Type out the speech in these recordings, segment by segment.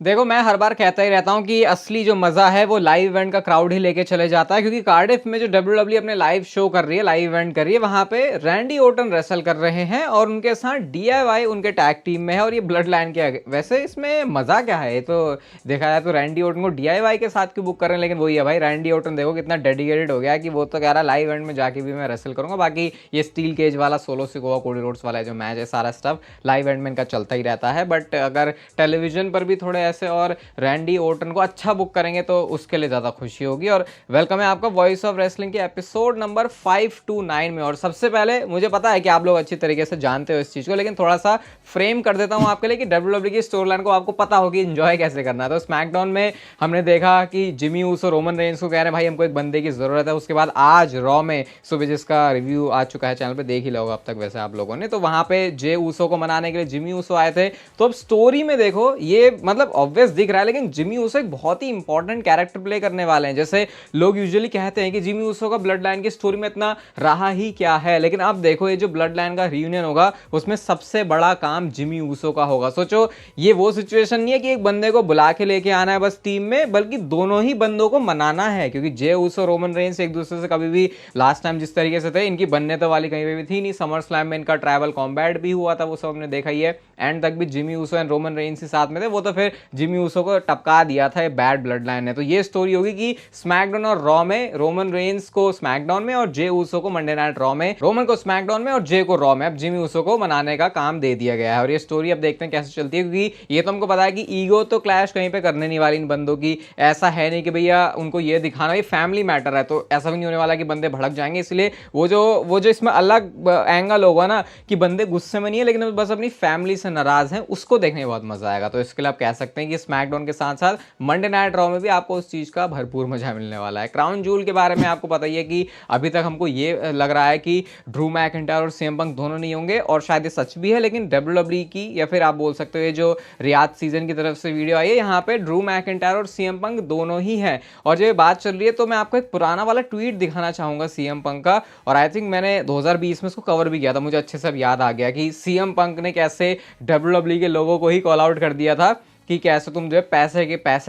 देखो, मैं हर बार कहता ही रहता हूँ कि असली जो मज़ा है वो लाइव इवेंट का क्राउड ही लेके चले जाता है, क्योंकि कार्डिफ में जो डब्ल्यूडब्ल्यूई अपने लाइव शो कर रही है, लाइव इवेंट कर रही है, वहाँ पे रैंडी ओर्टन रेसल कर रहे हैं और उनके साथ डीआईवाई उनके टैग टीम में है और ये ब्लड लाइन के आगे। वैसे इसमें मज़ा क्या है? ये तो देखा जाए तो रैंडी ओर्टन को डीआईवाई के साथ क्यों बुक कर रहे हैं, लेकिन वही है भाई, रैंडी ओर्टन देखो कितना डेडिकेटेड हो गया है कि वो तो कह रहा है लाइव इवेंट में जाके भी मैं रेसल करूंगा। बाकी ये स्टील केज वाला सोलो सिकोआ कोडी रोड्स वाला जो मैच है, सारा स्टफ लाइव इवेंट में इनका चलता ही रहता है। बट अगर टेलीविजन पर भी थोड़े ऐसे और रैंडी ओर्टन को अच्छा बुक करेंगे तो उसके लिए ज़्यादा खुशी होगी। और वेलकम है आपका वॉइस ऑफ रेसलिंग के एपिसोड नंबर 529 में। और सबसे पहले मुझे पता है कि आप लोग अच्छी तरीके से जानते हो इस चीज़ को, लेकिन थोड़ा सा फ्रेम कर देता हूं आपके लिए कि डब्ल्यूडब्ल्यूई की स्टोरी लाइन को आपको पता होगी एंजॉय कैसे करना है। तो स्मैकडाउन में हमने देखा कि जिमी ऊसो रोमन रेंस को कह रहे हैं भाई हमको एक बंदे की ज़रूरत है। उसके बाद आज रॉ में सुबह जिसका रिव्यू आ चुका है चैनल पर, देख ही लोगे अब तक वैसे आप लोगों ने, तो वहाँ पे जे ऊसो को मनाने के लिए जिमी ऊसो आए थे। तो अब स्टोरी में देखो ये मतलब ऑब्वियस दिख रहा है, लेकिन जिमी ऊसो एक बहुत ही इंपॉर्टेंट कैरेक्टर प्ले करने वाले हैं। जैसे लोग यूजुअली कहते हैं कि जिमी ऊसो का ब्लड लाइन की स्टोरी में इतना रहा ही क्या है, लेकिन अब देखो ये जो ब्लड लाइन का रियूनियन होगा उसमें सबसे बड़ा काम जिमी ऊसो का होगा। सोचो ये वो सिचुएशन नहीं है कि एक बंदे को बुला के लेके आना है बस टीम में, बल्कि दोनों ही बंदों को मनाना है। क्योंकि जे ऊसो रोमन रेंस एक दूसरे से कभी भी लास्ट टाइम जिस तरीके से थे, इनकी बनने तो वाली कहीं पे भी थी नहीं। समर स्लैम में इनका ट्राइबल कॉम्बैट भी हुआ था, वो सब हमने देखा ही है। एंड तक भी Jimmy Uso and Roman Reigns ही साथ में थे, वो तो फिर जिमी ऊसो को टपका दिया था, बैड ब्लड लाइन है। तो ये स्टोरी होगी कि स्मैकडाउन और रॉ में रोमन रेंस को स्मैकडाउन में और जे ऊसो को मंडे नाइट रॉ में, रोमन को स्मैकडाउन में और जे को रॉ में, अब जिमी ऊसो को मनाने का काम दे दिया गया है। और ये स्टोरी अब देखते हैं कैसे चलती है, क्योंकि ये तो हमको पता है कि ईगो तो क्लैश कहीं पे करने नहीं वाली इन बंदों की। ऐसा है नहीं कि भैया उनको ये दिखाना, ये फैमिली मैटर है, तो ऐसा भी नहीं होने वाला कि बंदे भड़क जाएंगे। इसलिए वो जो इसमें अलग एंगल होगा ना कि बंदे गुस्से में नहीं है लेकिन बस अपनी फैमिली से नाराज हैं, उसको देखने में बहुत मजा आएगा। तो इसके लिए आप कह सकते हैं कि स्मैकडाउन के साथ साथ मंडे नाइट रॉ में भी आपको उस चीज का भरपूर मजा मिलने वाला है। क्राउन जूल के बारे में आपको पता ही है कि अभी तक हमको ये लग रहा है कि ड्रू मैकिंटायर और सीएम पंक दोनों नहीं होंगे, और शायद ये सच भी है। लेकिन डब्ल्यूडब्ल्यूई की या फिर आप बोल सकते हो ये जो रियाद सीजन की तरफ से वीडियो आई है, यहाँ पे ड्रू मैकिंटायर और सीएम पंक दोनों ही हैं। और जब ये बात चल रही है तो मैं आपको एक पुराना वाला ट्वीट दिखाना चाहूंगा सीएम पंक का, और आई थिंक मैंने 2020 में इसको कवर भी किया था, मुझे अच्छे से याद आ गया कि सीएम पंक ने कैसे डब्ल्यूडब्ल्यूई के लोगों को ही कॉल आउट कर दिया था कि कैसे तुम जो है पैसे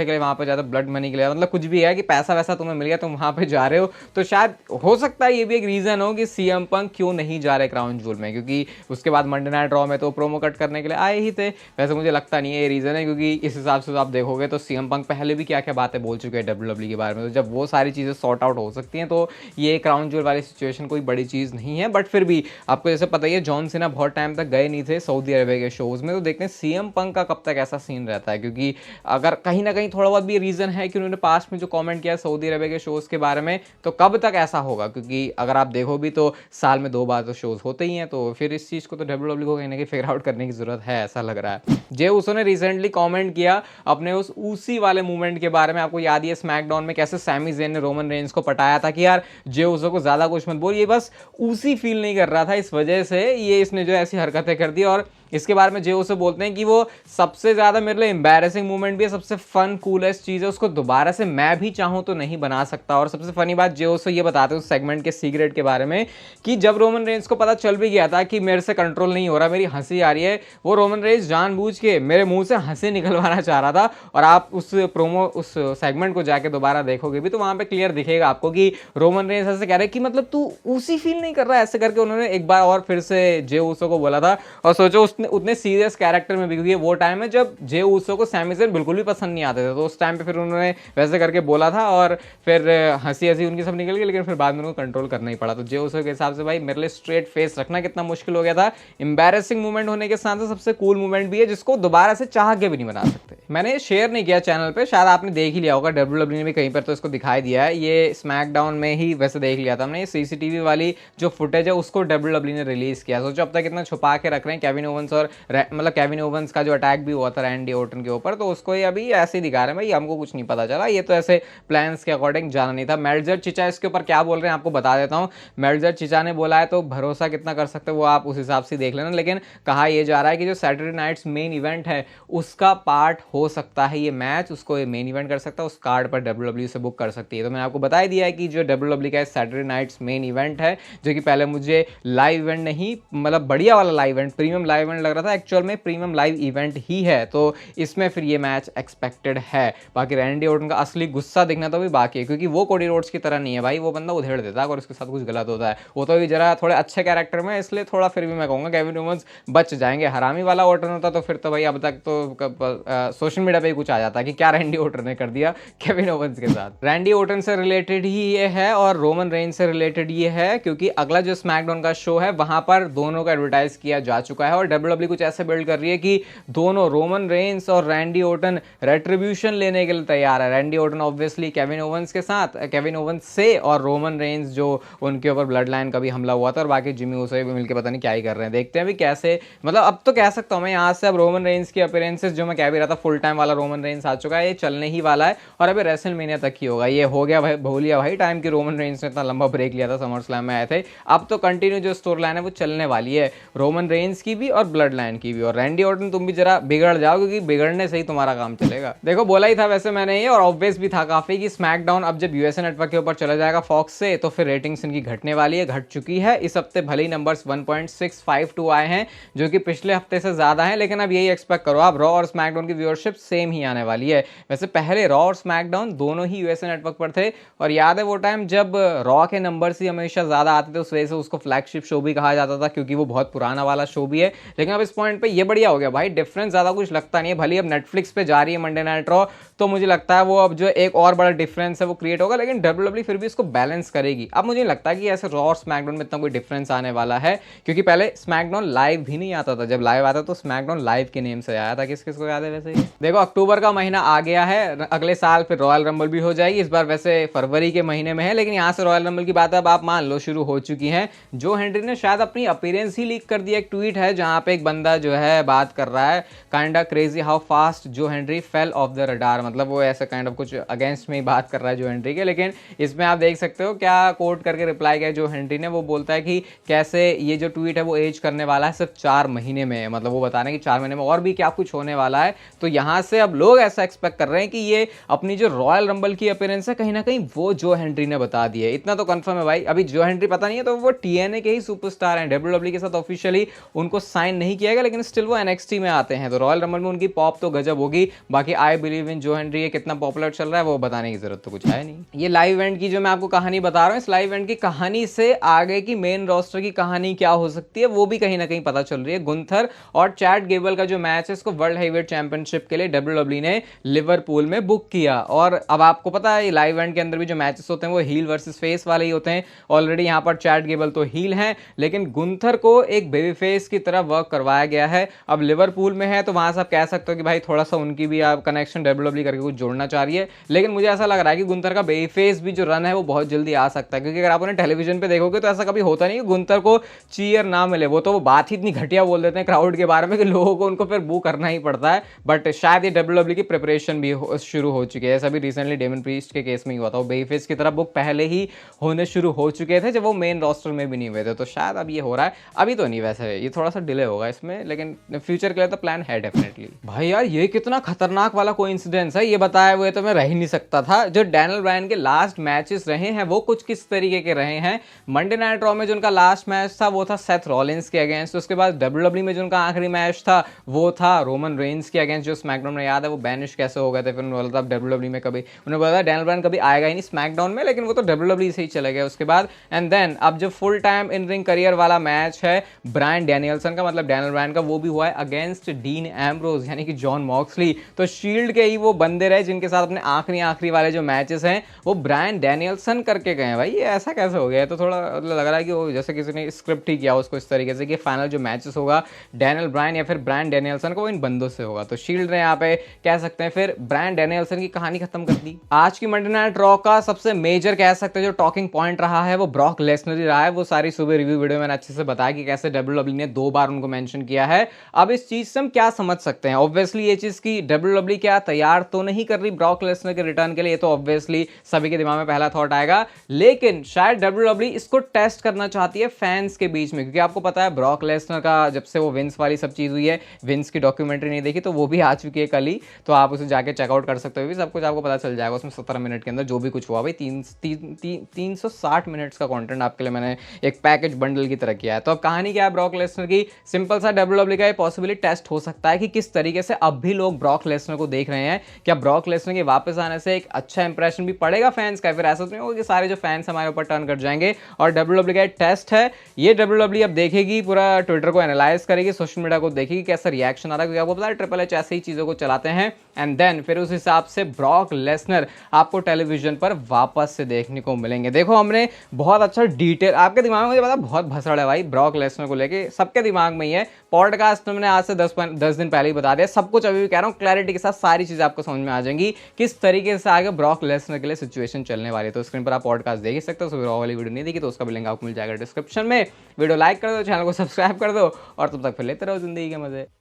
के लिए वहाँ पे ज़्यादा, ब्लड मनी के लिए, मतलब कुछ भी है कि पैसा वैसा तुम्हें मिल गया तुम वहाँ पे जा रहे हो। तो शायद हो सकता है ये भी एक रीज़न हो कि सीएम पंक क्यों नहीं जा रहे क्राउन जूल में, क्योंकि उसके बाद मंडे नाइट रॉ में तो प्रोमो कट करने के लिए आए ही थे। वैसे मुझे लगता नहीं है ये रीज़न है, क्योंकि इस हिसाब से तो आप देखोगे तो सीएम पंक पहले भी क्या क्या बातें बोल चुके हैं डब्ल्यूडब्ल्यूई के बारे में। तो जब वो सारी चीज़ें सॉर्ट आउट हो सकती हैं तो ये क्राउन जूल वाली सिचुएशन कोई बड़ी चीज़ नहीं है। बट फिर भी आपको जैसे पता ही है जॉन सीना बहुत टाइम तक गए नहीं थे सऊदी अरेबिया के शोज़ में, तो देखते हैं सीएम पंक का कब तक ऐसा सीन रहता है। क्योंकि अगर कहीं ना कहीं थोड़ा बहुत भी रीज़न है कि उन्होंने पास्ट में जो कमेंट किया सऊदी अरबिया के शोज़ के बारे में, तो कब तक ऐसा होगा? क्योंकि अगर आप देखो भी तो साल में 2 बार तो शोज़ होते ही हैं, तो फिर इस चीज़ को तो डब्ल्यूडब्ल्यूई को कहीं ना कहीं फिगर आउट करने की ज़रूरत है, ऐसा लग रहा है। जे ऊसो ने रिसेंटली कमेंट किया अपने उस ऊसी वाले मूवमेंट के बारे में। आपको याद ही है स्मैकडाउन में कैसे सैमी ज़ेन ने रोमन रेंस को पटाया था कि यार जे ऊसो को ज़्यादा कुछ मत बोल, ये बस ऊसी फील नहीं कर रहा था, इस वजह से ये इसने जो ऐसी हरकतें कर दी। और इसके बारे में जे ऊसो बोलते हैं कि वो सबसे ज़्यादा मेरे लिए एम्बैरेसिंग मूवमेंट भी है, सबसे फन कूलेस्ट चीज़ है, उसको दोबारा से मैं भी चाहूँ तो नहीं बना सकता। और सबसे फनी बात जे ऊसो ये बताते हैं उस सेगमेंट के सीक्रेट के बारे में कि जब रोमन रेंस को पता चल भी गया था कि मेरे से कंट्रोल नहीं हो रहा, मेरी हंसी आ रही है, वो रोमन रेंस जानबूझ के मेरे मुंह से हंसी निकलवाना चाह रहा था। और आप उस प्रोमो उस सेगमेंट को जाके दोबारा देखोगे भी तो वहाँ पे क्लियर दिखेगा आपको कि रोमन रेंस ऐसे कह रहे कि मतलब तू उसी फील नहीं कर रहा, ऐसे करके उन्होंने एक बार और फिर से जे ऊसो को बोला था। और सोचो उसने उतने सीरियस कैरेक्टर में भी, क्योंकि वो टाइम है जब जे ऊसो को सैमी ज़ेन बिल्कुल भी पसंद नहीं आते थे, तो उस टाइम पे फिर उन्होंने वैसे करके बोला था और फिर हंसी हंसी उनकी सब निकल गई, लेकिन फिर बाद में उनको कंट्रोल करना ही पड़ा। तो जे ऊसो के हिसाब से भाई मेरे लिए स्ट्रेट फेस रखना कितना मुश्किल हो गया था। एम्बैरेसिंग मूवमेंट होने के साथ सबसे कूल मूवमेंट भी है जिसको दोबारा से चाह के भी नहीं बना सकते। मैंने शेयर नहीं किया चैनल पे, शायद आपने देख ही लिया होगा, डब्ल्यूडब्ल्यूई ने भी कहीं पर तो इसको दिखाई दिया है। ये स्मैकडाउन में ही वैसे देख लिया था हमने, ये सीसीटीवी वाली जो फुटेज है उसको डब्ल्यूडब्ल्यूई ने रिलीज किया। सोचो अब तक इतना छुपा के रख रहे हैं केविन ओवंस, और मतलब केविन ओवंस का जो अटैक भी हुआ था रैंडी ऑर्टन के ऊपर, तो उसको ये अभी ऐसे ही दिखा रहे हैं भाई हमको कुछ नहीं पता चला, ये तो ऐसे प्लान्स के अकॉर्डिंग जाना नहीं था। मेल्जर चिचा इसके ऊपर क्या बोल रहे हैं आपको बता देता हूँ। मेल्जर चिचा ने बोला है तो भरोसा कितना कर सकते हो वो आप उस हिसाब से देख लेना, लेकिन कहा यह जा रहा है कि जो सैटरडे नाइट्स मेन इवेंट है उसका पार्ट हो सकता है ये मैच उसको मेन इवेंट कर सकता है, उस कार्ड पर WWE से बुक कर सकती है। तो मैंने आपको बता ही दिया है कि जो WWE का सैटरडे नाइट्स मेन इवेंट है, जो कि पहले मुझे लाइव इवेंट नहीं, मतलब बढ़िया वाला live event, premium live event लग रहा था, एक्चुअल में प्रीमियम लाइव इवेंट ही है। तो इसमें फिर ये मैच एक्सपेक्टेड है। बाकी रैंडी ऑर्टन का असली गुस्सा दिखना तो भी बाकी है, क्योंकि वो कोडी रोड्स की तरह नहीं है भाई, वो बंदा उधेड़ देता है अगर उसके साथ कुछ गलत होता है। वो तो भी जरा थोड़े अच्छे कैरेक्टर में, इसलिए थोड़ा फिर भी मैं कहूँगा केविन ओवंस बच जाएंगे। हरामी वाला ऑर्टन होता तो फिर तो भाई अब तक तो सोशल मीडिया पे ही कुछ आ जाता कि क्या रैंडी ऑर्टन ने कर दिया केविन ओवंस के साथ। रैंडी ऑर्टन से रिलेटेड ही ये है और रोमन रेंज से रिलेटेड ये है, क्योंकि अगला जो स्मैकडाउन का शो है वहां पर दोनों का एडवर्टाइज किया जा चुका है और WWE कुछ ऐसे बिल्ड कर रही है कि दोनों रोमन रेंज और रैंडी ऑर्टन रेट्रिब्यूशन लेने के लिए तैयार है। Randy Orton obviously Kevin Owens के साथ, केविन ओवंस से, और रोमन रेंज जो उनके ऊपर ब्लड लाइन का भी हमला हुआ था, और बाकी जिमी ऊसो भी मिलकर पता नहीं क्या ही कर रहे हैं। देखते हैं भी कैसे, मतलब अब तो कह सकता हूं मैं यहाँ से अब रोमन रेंज की अपीयरेंसेस जो मैं कह भी रहा था फुल टाइम वाला रोमन रेंज आ चुका है, ये चलने ही वाला है और अभी रेसलमेनिया तक ही होगा। ये हो गया भाई, भूल लिया भाई टाइम की रोमन रेंज ने इतना लंबा ब्रेक लिया था, समर स्लैम में आए थे। अब तो कंटिन्यू जो स्टोरी लाइन है वो चलने वाली है, रोमन रेंज की भी और ब्लड लाइन की भी। और रैंडी ऑर्टन तुम भी जरा बिगड़ जाओ, क्योंकि बिगड़ने से ही तुम्हारा काम चलेगा। देखो बोला ही था वैसे मैंने ये, और ऑब्वियस भी था काफी कि स्मैकडाउन अब जब यूएसए नेटवर्क के ऊपर चला जाएगा फॉक्स से, तो फिर रेटिंग्स इनकी घटने वाली है, घट चुकी है। इस हफ्ते भले ही नंबर्स 1.652 आए हैं, जो कि पिछले हफ्ते से ज्यादा है, लेकिन अब यही एक्सपेक्ट करो आप, रॉ और स्मैकडाउन की व्यूअरशिप सेम ही आने वाली है। वैसे पहले रॉ और स्मैकडाउन दोनों ही यूएसए नेटवर्क पर थे, और याद है वो टाइम जब रॉ के नंबर्स ही हमेशा ज्यादा आते थे, उस वजह से उसको फ्लैगशिप शो भी कहा जाता था, क्योंकि वो बहुत पुराना वाला शो भी है। लेकिन अब इस पॉइंट पे ये बढ़िया हो गया भाई, डिफरेंस ज्यादा कुछ लगता नहीं है। भले अब नेटफ्लिक्स पे जा रही है मंडे नाइट रॉ, तो मुझे लगता है वो अब जो एक और बड़ा डिफरेंस है वो क्रिएट होगा, लेकिन WWE फिर भी इसको बैलेंस करेगी। अब मुझे लगता है कि ऐसे रॉ और स्मैकडाउन में इतना कोई डिफरेंस आने वाला है, क्योंकि पहले स्मैकडाउन लाइव भी नहीं आता था, जब लाइव आता तो स्मैकडाउन लाइव के नेम से आया था। किस किस को याद है वैसे ही? देखो अक्टूबर का महीना आ गया है, अगले साल फिर रॉयल रंबल भी हो जाएगी। इस बार वैसे फरवरी के महीने में है, लेकिन यहाँ से रॉयल रंबल की बात अब आप मान लो शुरू हो चुकी है। जो हेनरी ने शायद अपनी अपीयरेंस ही लीक कर दिया, एक ट्वीट है जहां पे एक बंदा जो है बात कर रहा है, काइंडा क्रेजी हाउ फास्ट जो Henry fell off the radar, मतलब वो ऐसा काइंड ऑफ कुछ अगेंस्ट में ही बात कर रहा है जो हेनरी के। लेकिन इसमें आप देख सकते हो क्या कोट करके रिप्लाई किया जो हेनरी ने, वो बोलता है कि कैसे ये जो ट्वीट है वो एज करने वाला है सिर्फ 4 महीने में, मतलब वो बता रहे हैं कि 4 महीने में और भी क्या कुछ होने वाला है। तो यहाँ से अब लोग ऐसा एक्सपेक्ट कर रहे हैं कि ये अपनी जो रॉयल रंबल की अपीयरेंस है कहीं ना कहीं वो जो हेनरी ने बता दी है। इतना तो कंफर्म है भाई, अभी जो हेनरी पता नहीं है तो वो TNA के ही सुपरस्टार हैं, WWE के साथ ऑफिशियली उनको साइन नहीं किया गया, लेकिन स्टिल वो NXT में आते हैं, तो रॉयल रंबल में उनकी पॉप तो गजब होगी। बाकी आई बिलीव इन जो हेनरी है कितना पॉपुलर चल रहा है वो बताने की जरूरत तो कुछ है नहीं। ये लाइव इवेंट की जो मैं आपको कहानी बता रहा हूँ, इस लाइव इवेंट की कहानी से आगे की मेन रोस्टर की कहानी क्या हो सकती है वो भी कहीं ना कहीं पता चल रही है। गुंथर और चैट गेबल का जो मैच है इसको वर्ल्ड हेवीवेट चैंपियनशिप के लिए WWE ने लिवरपूल में बुक किया। और अब आपको पता है लाइव इवेंट के अंदर भी जो मैचेस होते हैं वो हील वर्सेस फेस वाले ही होते हैं। ऑलरेडी यहाँ पर चैट गेबल तो हील हैं, लेकिन गुंथर को एक बेबी फेस की तरह वर्क करवाया गया है। अब लिवरपूल में है तो वहां से आप कह सकते हो कि भाई थोड़ा सा उनकी भी आप कनेक्शन WWE करके कुछ जोड़ना चाह रही है, लेकिन मुझे ऐसा लग रहा है कि गुंथर का बेबी फेस भी जो रन है वो बहुत जल्दी आ सकता है, क्योंकि अगर आप उन्हें टेलीविजन पे देखोगे तो ऐसा कभी होता नहीं कि गुंथर को चीयर ना मिले। वो तो वो बात ही इतनी घटिया बोल देते हैं क्राउड के बारे में कि लोगों को उनको फिर बू करना ही पड़ता है। बट शायद ये WWE की प्रिपरेशन भी शुरू हो चुकी है, ऐसा भी रिसेंटली डेमन प्रीस्ट के केस में ही हुआ था। वो बेबी फेस की तरह बुक पहले ही होने शुरू हो चुके थे जब वो मेन रोस्टर में भी नहीं हुए थे, तो शायद अब ये हो रहा है। अभी तो नहीं, वैसे ये थोड़ा सा डिले होगा इसमें, लेकिन फ्यूचर के लिए तो प्लान है डेफिनेटली। भाई यार ये कितना खतरनाक वाला कोइंसिडेंस है, ये बताया हुए तो मैं रह ही नहीं सकता था। जो डैनियल ब्रायन के लास्ट मैचेस रहे हैं वो कुछ किस तरीके के रहे हैं। मंडे नाइट रॉ में जो उनका लास्ट मैच था वो था सेथ रॉलिंस के अगेंस्ट, उसके बाद WWE में जो उनका आखिरी मैच था वो था रोमन रेंस के अगेंस्ट, जो स्मैकडाउन में याद है वो बैनिश कैसे हो गए थे। फिर उन्होंने बोला था WWE में कभी, उन्होंने बोला था डैनियल ब्रायन कभी आएगा ही नहीं स्मैकडाउन में, लेकिन वो तो WWE से ही चले गए उसके बाद। एंड देन अब जो full time in ring career वाला मैच है ब्रायन डैनियल्सन का, मतलब डैनियल ब्रायन का, वो भी हुआ है अगेंस्ट डीन एम्ब्रोज यानी कि जॉन मॉक्सली। तो शील्ड के ही वो बंदे रहे जिनके साथ अपने आखिरी वाले जो मैचेस हैं वो ब्रायन डैनियल्सन करके गए हैं। भाई ये ऐसा कैसे हो गया है? तो थोड़ा लग रहा है कि वो जैसे किसी ने स्क्रिप्ट ही किया उसको इस तरीके से कि फाइनल जो मैचेस होगा डैनियल ब्रायन या फिर ब्रायन डैनियल्सन को इन बंदों से होगा। तो शील्ड ने यहाँ पे कह सकते हैं फिर ब्रायन डैनियल्सन की कहानी खत्म कर दी। आज की मंडे नाइट रॉ का सबसे मेजर कह सकते हैं जो टॉकिंग पॉइंट रहा है वो ब्रॉक लेसनर ही रहा है। वो सारी सुबह रिव्यू वीडियो मैंने अच्छे से बताया कि कैसे WWE ने 2 बार उनको मेंशन किया है। अब इस चीज से हम क्या समझ सकते हैं? ऑब्वियसली ये चीज की WWE क्या तैयार तो नहीं कर रही ब्रॉक लेसनर के रिटर्न के लिए, तो ऑब्वियसली सभी के दिमाग में पहला थॉट आएगा, लेकिन शायद WWE इसको टेस्ट करना चाहती है फैंस के बीच में, क्योंकि आपको पता है ब्रॉक लेसनर का जब से वो विंस वाली सब चीज हुई है, विंस की डॉक्यूमेंट्री नहीं देखी तो वो भी आज चुकी है कल ही, तो आप उसे जाके चेकआउट कर सकते हो भी, सब कुछ आपको पता चल जाएगा उसमें 17 मिनट के अंदर जो भी कुछ हुआ भाई। 360 मिनट्स का कंटेंट आपके लिए मैंने एक पैकेज बंडल की तरह किया है। तो अब कहानी क्या है ब्रॉक लेसनर की, सिंपल सा WWE का पॉसिबली टेस्ट हो सकता है कि किस तरीके से अब भी लोग ब्रॉक लेसनर को देख रहे हैं। क्या ब्रॉक लेसनर के वापस आने से एक अच्छा इंप्रेशन भी पड़ेगा फैंस का, फिर ऐसा तो नहीं होगा कि सारे जो फैंस हमारे ऊपर टर्न कर जाएंगे। और WWE का टेस्ट है ये, WWE अब देखेगी, पूरा ट्विटर को एनालाइज करेगी, सोशल मीडिया को देखेगी कैसा रिएक्शन आ रहा है, क्योंकि आपको पता है ट्रिपल एच ऐसे ही चीजों को चलाते हैं। एंड देन फिर उस हिसाब से ब्रॉक लेसनर आपको टेलीविजन पर वापस से देखने को मिलेंगे। देखो हमने बहुत अच्छा डिटेल, आपके दिमाग में मुझे पता बहुत भसड़ है भाई ब्रॉक लेसनर को लेके, सबके दिमाग में ही है। पॉडकास्ट मैंने आज से 10 दिन पहले ही बता दिया सब कुछ, अभी भी कह रहा हूँ क्लैरिटी के साथ सारी चीजें आपको समझ में आ जाएंगी किस तरीके से आगे ब्रॉक लेसनर के लिए सिचुएशन चलने वाली है। तो स्क्रीन पर आप पॉडकास्ट देख ही सकते हो, रॉ वाली वीडियो नहीं देखी तो उसका भी लिंक आपको मिल जाएगा डिस्क्रिप्शन में। वीडियो लाइक कर दो, चैनल को सब्सक्राइब कर दो, और तब तक फिर लेते रहो जिंदगी के मजे।